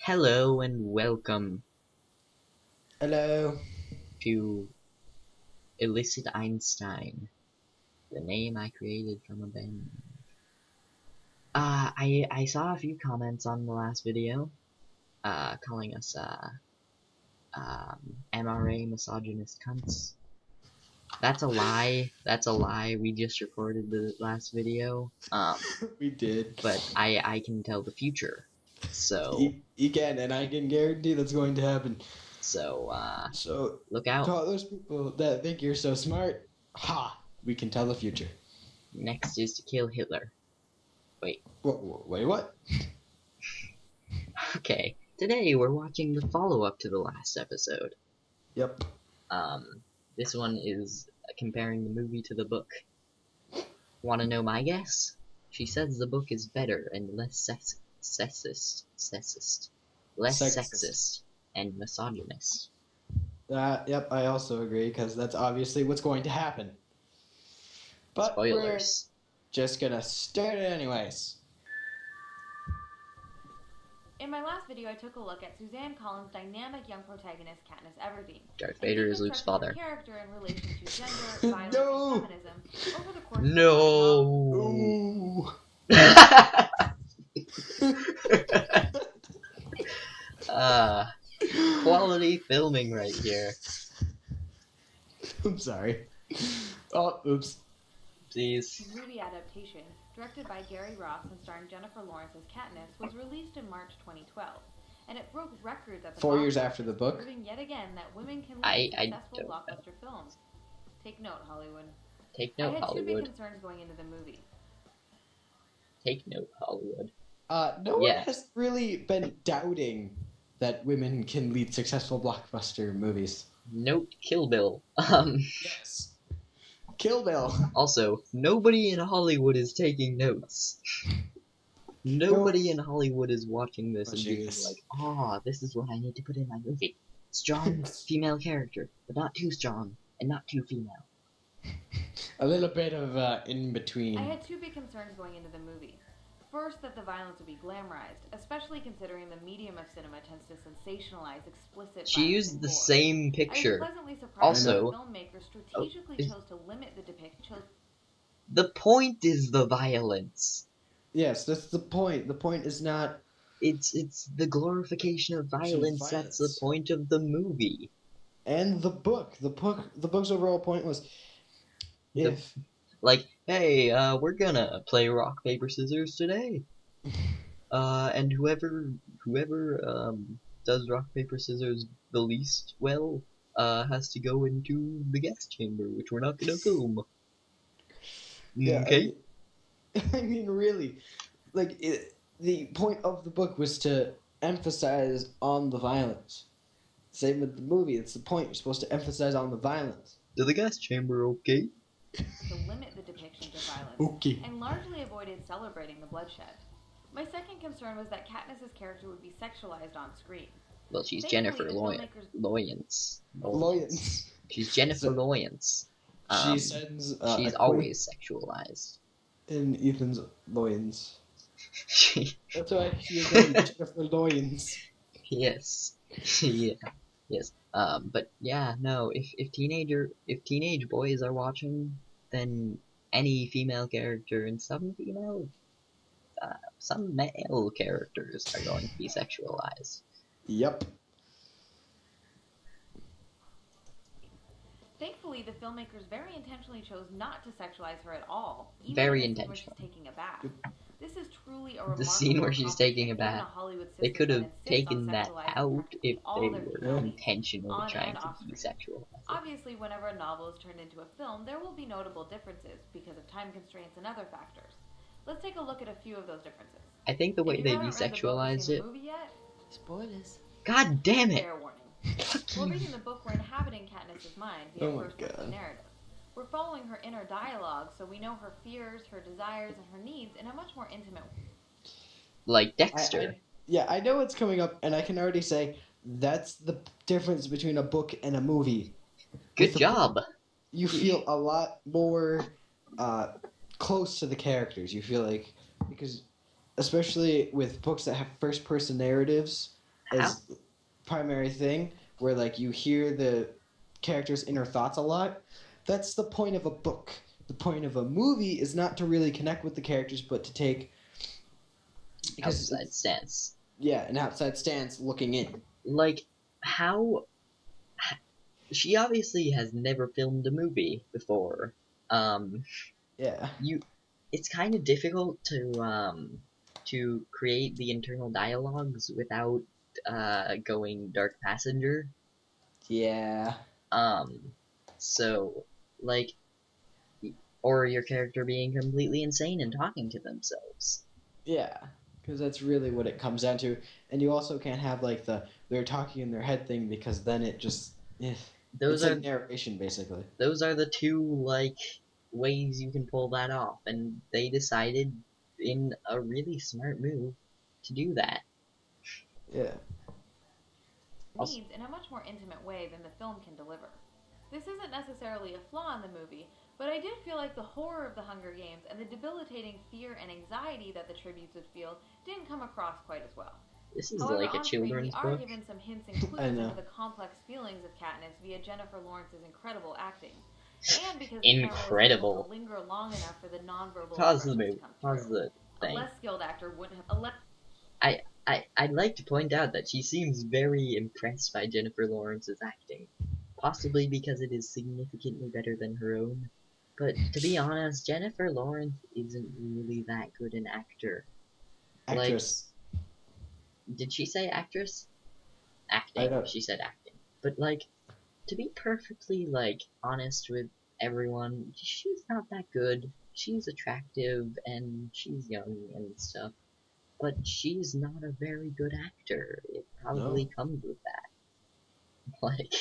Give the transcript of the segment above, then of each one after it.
Hello and welcome Hello. to Illicit Einstein, the name I created from a band. I saw a few comments on the last video, calling us MRA misogynist cunts. That's a lie. That's a lie. We just recorded the last video. We did. But I can tell the future. So You can, and I can guarantee that's going to happen. So look To out. all those people that think you're so smart, we can tell the future. Next is to kill Hitler. Wait, what? Okay, today we're watching the follow-up to the last episode. Yep. This one is comparing the movie to the book. Wanna know my guess? She says the book is better and less sexist, and misogynist. Yep, I also agree, because that's obviously what's going to happen. But Spoilers. We're just gonna start it anyways. In my last video, I took a look at Suzanne Collins' dynamic young protagonist, Katniss Everdeen. Darth Vader is Luke's father. Her character in relation to gender, violence, No! and feminism over the course No. Quality filming right here. I'm sorry. Oh, oops. Please. Movie adaptation, directed by Gary Ross and starring Jennifer Lawrence as Katniss, was released in March 2012, and it broke records at the 4 years after the book. proving yet again that women can lead successful don't blockbuster films. Take note, Hollywood. Take note, I had two big Hollywood. concerns going into the movie. Take note, Hollywood. No one has really been doubting that women can lead successful blockbuster movies. Note Kill Bill. Yes. Kill Bill. Also, nobody in Hollywood is taking notes. Nobody in Hollywood is watching this and being like, this is what I need to put in my movie. Strong female character, but not too strong, and not too female. A little bit of in between. I had two big concerns going into the movie. First, that the violence would be glamorized, especially considering the medium of cinema tends to sensationalize explicit She violence used and the gore. same picture. I was pleasantly surprised Also, that the filmmakers strategically chose to limit the depiction. The point is the violence. Yes, that's the point. The point is not... It's the glorification of violence. That's the point of the movie. And the book. The book's overall point was... Hey, we're gonna play rock, paper, scissors today. And whoever does rock, paper, scissors the least well, has to go into the gas chamber, which we're not gonna film. Yeah, okay? I mean, really, the point of the book was to emphasize on the violence. Same with the movie, it's the point, you're supposed to emphasize on the violence. To the gas chamber, okay? To limit the depictions of violence, okay. And largely avoided celebrating the bloodshed. My second concern was that Katniss's character would be sexualized on screen. Well, she's Jennifer Lawrence. She's Jennifer Lawrence. She sends she's always sexualized. In Ethan's loins. That's why she is named Jennifer Lawrence. Yes. Yeah. Yes. But yeah, no, if teenage boys are watching, then any female character and some male characters are going to be sexualized. Yep. Thankfully, the filmmakers very intentionally chose not to sexualize her at all. Even Very in the intentional. Scene where she's taking a bath. This is truly a remarkable The scene where she's taking a bath. They could have taken that out if they were intentionally trying to be sexual. Obviously, whenever a novel is turned into a film, there will be notable differences because of time constraints and other factors. Let's take a look at a few of those differences. I think the way they desexualized it. Spoilers. God damn it! Fair warning. While reading the book, we're inhabiting Katniss's mind via first-person narrative. We're following her inner dialogue, so we know her fears, her desires, and her needs in a much more intimate way. Like Dexter. I know it's coming up, and I can already say that's the difference between a book and a movie. Good job. You feel a lot more close to the characters. You feel like, because especially with books that have first-person narratives, as primary thing, where like you hear the character's inner thoughts a lot. That's the point of a book. The point of a movie is not to really connect with the characters, but to take outside stance. Yeah, an outside stance looking in. Like, how... She obviously has never filmed a movie before. Yeah. It's kind of difficult to create the internal dialogues without going dark passenger. Yeah. So, like, or your character being completely insane and talking to themselves. Yeah, because that's really what it comes down to. And you also can't have like they're talking in their head thing, because then it just it's like narration basically. Those are the two like ways you can pull that off, and they decided in a really smart move to do that. Yeah. Needs in a much more intimate way than the film can deliver. This isn't necessarily a flaw in the movie, but I did feel like the horror of the Hunger Games and the debilitating fear and anxiety that the tributes would feel didn't come across quite as well. This is However, like a children's book. We are given some hints and clues into the complex feelings of Katniss via Jennifer Lawrence's incredible acting, and because the camera was able to linger long enough for the nonverbal expressions to come through. Pause the thing. A less skilled actor wouldn't have. I'd like to point out that she seems very impressed by Jennifer Lawrence's acting, possibly because it is significantly better than her own. But to be honest, Jennifer Lawrence isn't really that good an actor. Actress. Like, did she say actress? Acting. She said acting. But like, to be perfectly like honest with everyone, she's not that good. She's attractive and she's young and stuff. But she's not a very good actor. It probably comes with that. Like,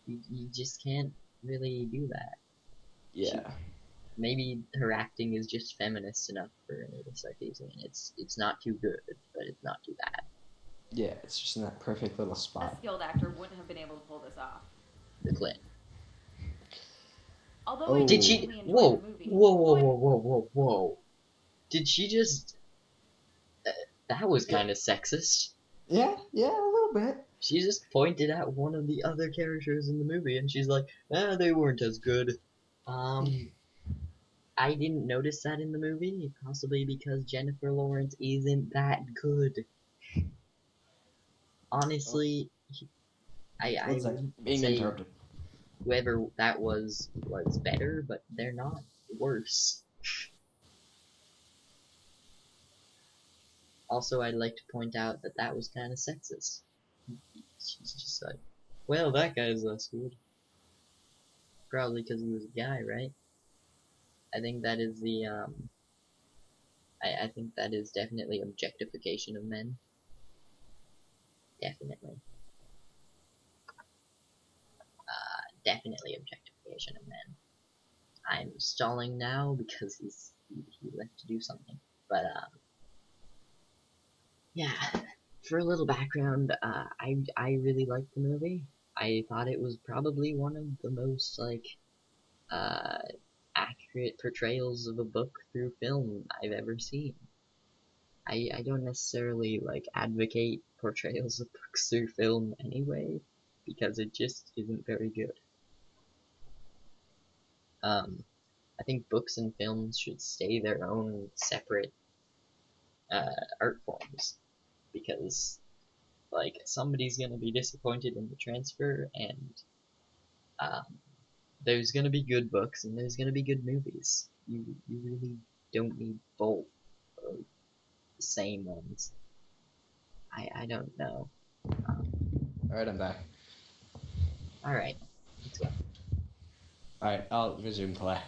you just can't really do that. Yeah. Maybe her acting is just feminist enough for Anita Sarkeesian. It's not too good, but it's not too bad. Yeah, it's just in that perfect little spot. A skilled actor wouldn't have been able to pull this off. The Clint. Although did she? Whoa! Did she just? That was kind of sexist. Yeah, a little bit. She just pointed at one of the other characters in the movie, and she's like, they weren't as good. I didn't notice that in the movie, possibly because Jennifer Lawrence isn't that good. Honestly, I would say whoever that was better, but they're not worse. Also, I'd like to point out that was kind of sexist. She's just like, well, that guy's less good. Probably because he was a guy, right? I think that is the, I think that is definitely objectification of men. Definitely. Definitely objectification of men. I'm stalling now because he left to do something. But, yeah, for a little background, I really liked the movie. I thought it was probably one of the most, like, accurate portrayals of a book through film I've ever seen. I don't necessarily, like, advocate portrayals of books through film anyway, because it just isn't very good. I think books and films should stay their own separate art forms, because like somebody's gonna be disappointed in the transfer, and there's gonna be good books and there's gonna be good movies. You really don't need both of the same ones. I don't know. Alright, I'm back. Alright, let's go. Alright, I'll resume play.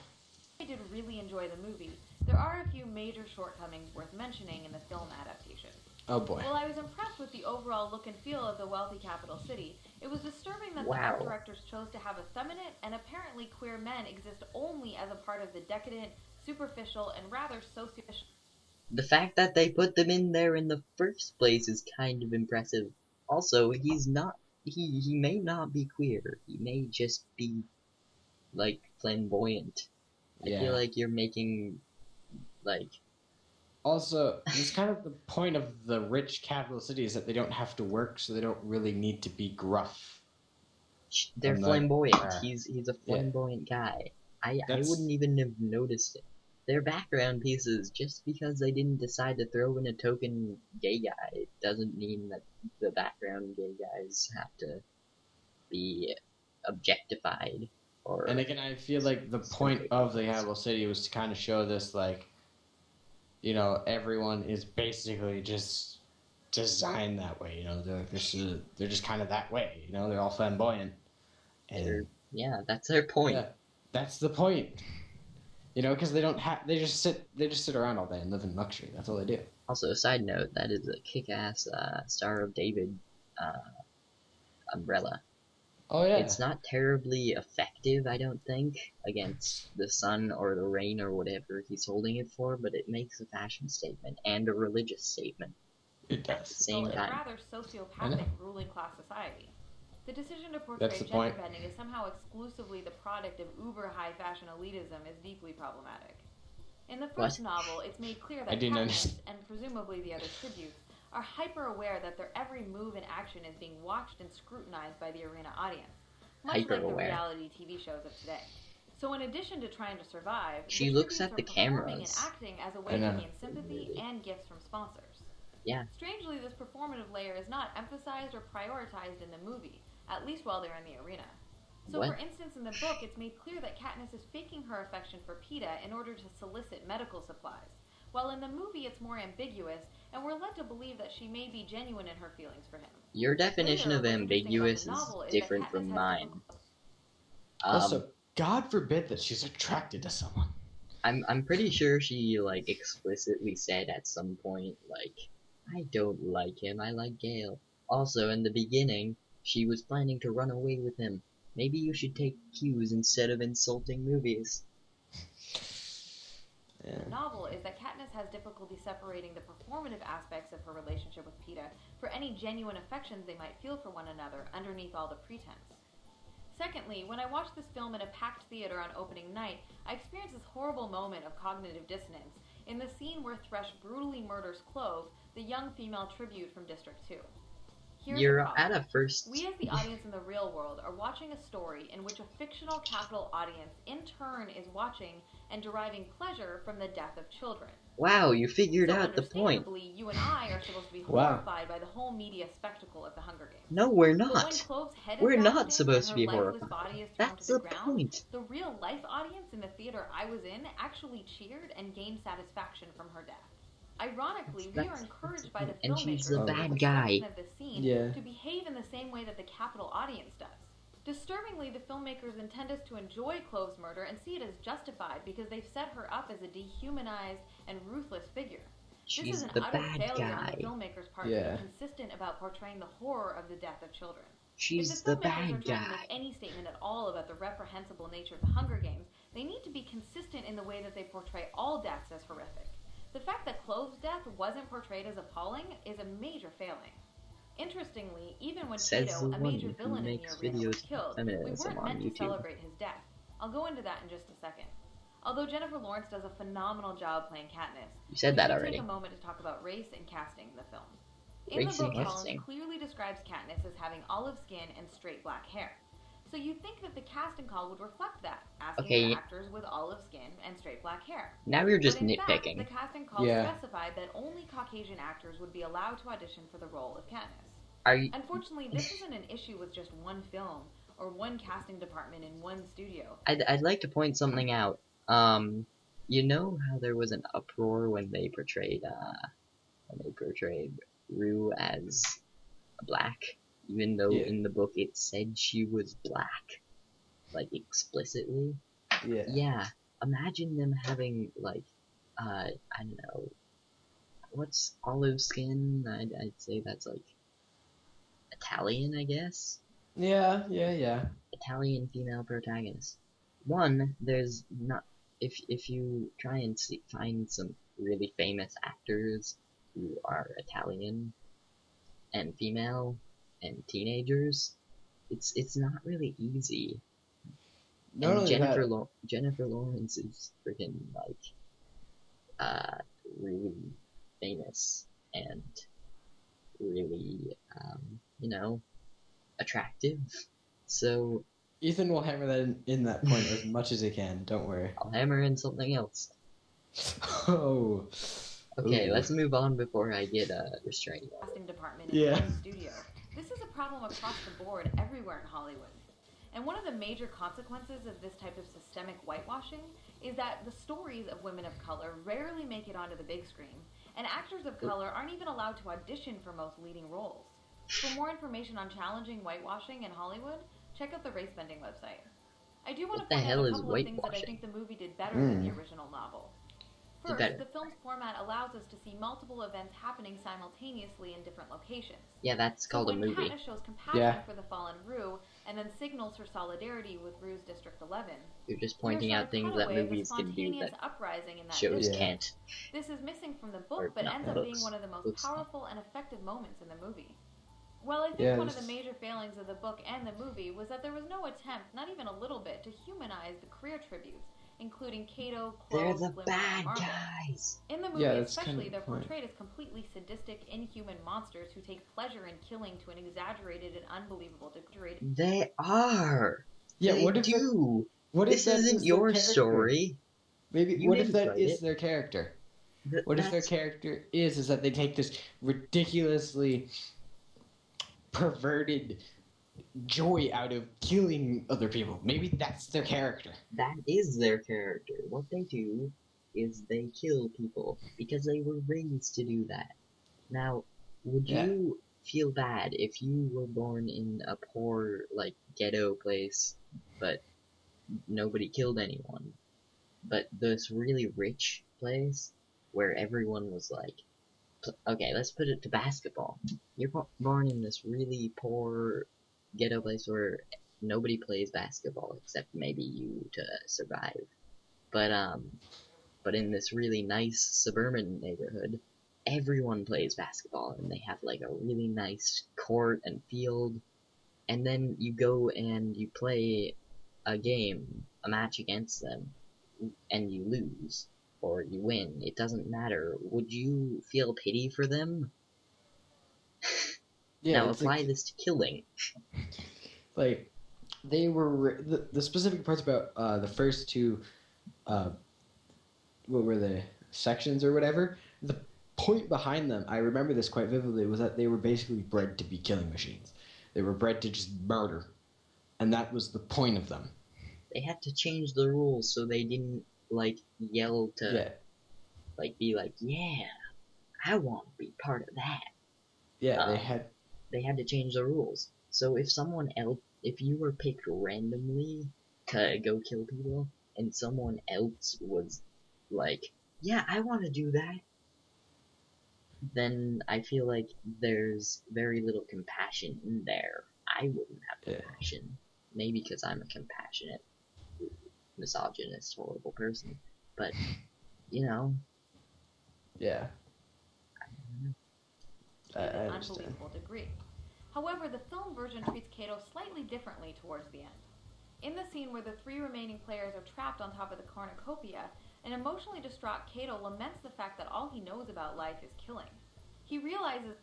I did really enjoy the movie. There are a few major shortcomings worth mentioning in the film adaptation. Oh boy. While I was impressed with the overall look and feel of the wealthy capital city, it was disturbing that the art directors chose to have effeminate and apparently queer men exist only as a part of the decadent, superficial, and rather sociopathic. The fact that they put them in there in the first place is kind of impressive. Also, he's not. He may not be queer. He may just be, like, flamboyant. I feel like you're making, like, Also, it's kind of the point of the rich capital city is that they don't have to work, so they don't really need to be gruff. They're And like, flamboyant. He's a yeah, flamboyant guy. I that's wouldn't even have noticed it. They're background pieces. Just because they didn't decide to throw in a token gay guy doesn't mean that the background gay guys have to be objectified and or again, I feel like the point stupid of the things. capital city was to kind of show this, like, everyone is basically just designed that way. They're just kind of that way. They're all flamboyant, They're and yeah, that's their point. yeah, that's the point. Because they just sit around all day and live in luxury. That's all they do. Also, a side note, that is a kick-ass Star of David uh, umbrella. Oh yeah, It's not terribly effective, I don't think, against the sun or the rain or whatever he's holding it for, but it makes a fashion statement and a religious statement it at the does. same In a time. rather sociopathic ruling class society. The decision to portray That's the gender point. bending as somehow exclusively the product of uber high fashion elitism is deeply problematic. In the What? first novel, it's made clear I that didn't Katniss, understand. and presumably the other tributes, are hyper aware that their every move and action is being watched and scrutinized by the arena audience, much Hyper like the aware. reality TV shows of today. So in addition to trying to survive, She the looks tributes at the are performing cameras. and acting as a I way to know. gain sympathy Really. and gifts from sponsors. Yeah. Strangely, this performative layer is not emphasized or prioritized in the movie, at least while they're in the arena. So, What? for instance, in the book, it's made clear that Katniss is faking her affection for Peeta in order to solicit medical supplies, while in the movie it's more ambiguous, and we're led to believe that she may be genuine in her feelings for him. Your definition Later, of what's interesting about ambiguous the is novel is different that Katniss from has mine. Also, God forbid that she's attracted to someone. I'm pretty sure she like explicitly said at some point like I don't like him, I like Gale. Also in the beginning, she was planning to run away with him. Maybe you should take cues instead of insulting movies. Yeah. The novel is that Katniss has difficulty separating the performative aspects of her relationship with Peeta for any genuine affections they might feel for one another underneath all the pretense. Secondly, when I watched this film in a packed theater on opening night, I experienced this horrible moment of cognitive dissonance in the scene where Thresh brutally murders Clove, the young female tribute from District 2. Here's the You're problem. at a first. We as the audience in the real world are watching a story in which a fictional capital audience in turn is watching and deriving pleasure from the death of children. Wow, you figured So out the point. understandably, you and I are supposed to be Wow. horrified by the whole media spectacle of the Hunger Games. No, we're But when not. Clove's head is We're bashed not in supposed to and be her lifeless horrified. body is thrown That's to the the ground, point. the real life audience in the theater I was in actually cheered and gained satisfaction from her death. Ironically, we are encouraged by the And she's filmmakers the in the bad construction guy. of the scene Yeah. to behave in the same way that the capital audience does. Disturbingly, the filmmakers intend us to enjoy Clove's murder and see it as justified because they've set her up as a dehumanized and ruthless figure. This is She's an the utter bad failure on guy. the filmmakers' part Yeah. to be consistent about portraying the horror of the death of children. She's If the the filmmakers are bad trying to guy. make any statement at all about the reprehensible nature of the Hunger Games, they need to be consistent in the way that they portray all deaths as horrific. The fact that Clove's death wasn't portrayed as appalling is a major failing. Interestingly, even when Says Cato, the a one major who villain in the makes arena, was videos killed, on we feminism weren't on meant to YouTube. celebrate his death. I'll go into that in just a second. Although Jennifer Lawrence does a phenomenal job playing Katniss, You said we that should already. take a moment to talk about race and casting in the film. In Race the and book, casting. Collins clearly describes Katniss as having olive skin and straight black hair. So you'd think that the casting call would reflect that, asking Okay. for actors with olive skin and straight black hair. Now you're just But in fact, nitpicking. the casting call Yeah. specified that only Caucasian actors would be allowed to audition for the role of Katniss. Are you? Unfortunately, this isn't an issue with just one film or one casting department in one studio. I'd like to point something out. You know how there was an uproar when they portrayed Rue as black, even though Yeah. in the book it said she was black, like explicitly. Yeah. Yeah. Imagine them having like, I don't know, what's olive skin? I'd say that's like Italian, I guess. Yeah. Yeah. Italian female protagonist. One, there's not if you try and find some really famous actors who are Italian and female and teenagers, it's not really easy. Not And only that, Jennifer Lawrence is freaking like really famous and really, attractive. So Ethan will hammer that in that point as much as he can. Don't worry. I'll hammer in something else. Oh. Okay, Ooh. let's move on before I get a restraining order. Casting department in Yeah. one studio. This is a problem across the board everywhere in Hollywood. And one of the major consequences of this type of systemic whitewashing is that the stories of women of color rarely make it onto the big screen, and actors of color aren't even allowed to audition for most leading roles. For more information on challenging whitewashing in Hollywood, check out the Race Bending website. I do want What to the point out hell a is couple of things that I whitewashing? think the movie did better than the original novel. Did First, better. the film's format allows us to see multiple events happening simultaneously in different locations. Yeah, that's So called a when movie. Katniss shows compassion Yeah. for the fallen Rue and then signals her solidarity with Rue's District 11, You're just we are pointing shown out a things that cutaway of a movies can do spontaneous that uprising in that shows district. Yeah. can't. This is missing from the Or book, but not ends up books. being one of the most Books. powerful and effective moments in the movie. Well, I think Yeah, one of the this- major failings of the book and the movie was that there was no attempt, not even a little bit, to humanize the career tributes, including Cato, They're Clove, the Glimmer, bad and Marvel. guys. In the movie, Yeah, that's kind especially, of they're the point. portrayed as completely sadistic, inhuman monsters who take pleasure in killing to an exaggerated and unbelievable degree. They are. Yeah, They what if do. what if This that isn't is their your character? story. Maybe You what if didn't that write is it. their character? Th- What if their that's- character is that they take this ridiculously perverted joy out of killing other people? Maybe that's their character. That is their character. What they do is they kill people because they were raised to do that. Now, would Yeah. you feel bad if you were born in a poor, like, ghetto place, but nobody killed anyone? But this really rich place where everyone was like, okay, let's put it to basketball. You're born in this really poor ghetto place where nobody plays basketball except maybe you to survive. But in this really nice suburban neighborhood, everyone plays basketball and they have like a really nice court and field. And then you go and you play a game, a match against them, and you lose or you win. It doesn't matter. Would you feel pity for them? Yeah, Now it's apply this to killing. like they were the specific parts about the first two what were the sections or whatever. The point behind them, I remember this quite vividly, was that they were basically bred to be killing machines. They were bred to just murder, and that was the point of them. They had to change the rules so they didn't like yell to Yeah, like be like, yeah, I want to be part of that. yeah, They had to change the rules. So if someone else, if you were picked randomly to go kill people, and someone else was like, yeah, I want to do that, then I feel like there's very little compassion in there. I wouldn't have compassion. Maybe because I'm a compassionate, misogynist, horrible person. But, you know. yeah. I To an understand. unbelievable degree. However, the film version treats Cato slightly differently towards the end. In the scene where the three remaining players are trapped on top of the cornucopia, an emotionally distraught Cato laments the fact that all he knows about life is killing. He realizes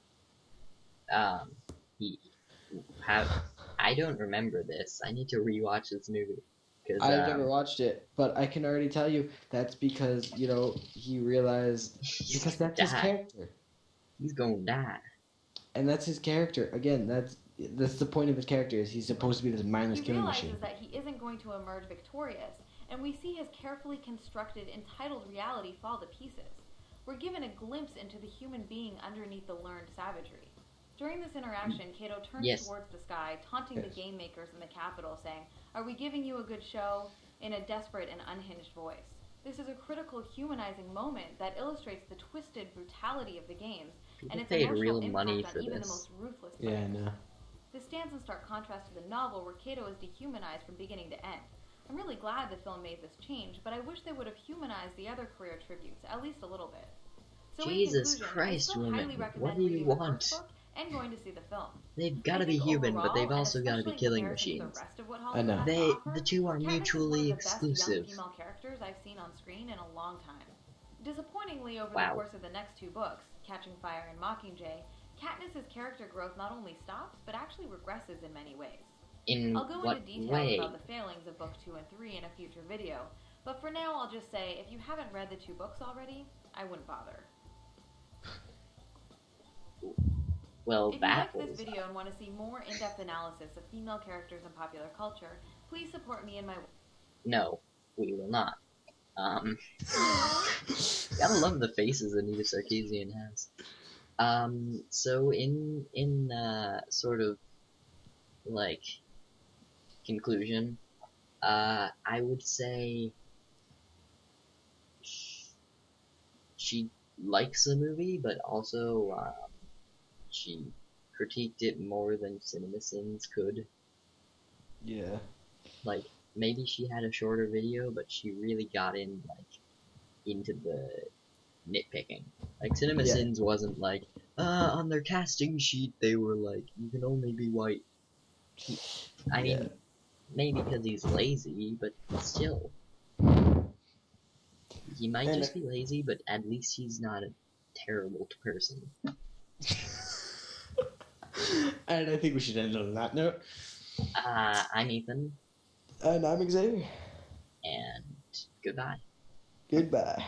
I don't remember this. I need to rewatch this movie. I've never watched it, but I can already tell you that's because, he realized, because that's his character. He's gonna die. And that's his character. Again, that's the point of his character, is he's supposed to be this mindless he killing realizes machine. that he isn't going to emerge victorious, and we see his carefully constructed, entitled reality fall to pieces. We're given a glimpse into the human being underneath the learned savagery. During this interaction, Cato turns towards the sky, taunting the game makers in the Capitol, saying, "Are we giving you a good show?" in a desperate and unhinged voice. This is a critical, humanizing moment that illustrates the twisted brutality of the games and its paid emotional real impact money on for even the this. most ruthless Yeah, I players. know. This stands in stark contrast to the novel, where Cato is dehumanized from beginning to end. I'm really glad the film made this change, but I wish they would have humanized the other career tributes at least a little bit. So Jesus in conclusion, Christ, I still highly women, recommend what do you reading want? the first book and going to see the film. They've got I to be think human, but they've overall, also and got to be especially in killing comparison to machines. the rest of what I Hollywood know. has to offer, The two are Katniss is mutually one of the best young exclusive. female characters I've seen on screen in a long time. Disappointingly, over the Wow. course of the next two books, Catching Fire and Mockingjay, Katniss's character growth not only stops, but actually regresses in many ways. In I'll go what into details way? about the failings of Book 2 and 3 in a future video, but for now I'll just say, if you haven't read the two books already, I wouldn't bother. Well, If you that like this was... video and want to see more in-depth analysis of female characters in popular culture, please support me in my... No, we will not. Gotta love the faces Anita Sarkeesian has. So in sort of, like, conclusion, I would say she likes the movie, but also, she critiqued it more than CinemaSins could. Yeah. Like, maybe she had a shorter video, but she really got into the nitpicking. Like, CinemaSins wasn't like, on their casting sheet they were like, you can only be white. I mean, maybe because he's lazy, but still. He might just be lazy, but at least he's not a terrible person. And I think we should end on that note. I'm Ethan. And I'm Xavier. And goodbye. Goodbye.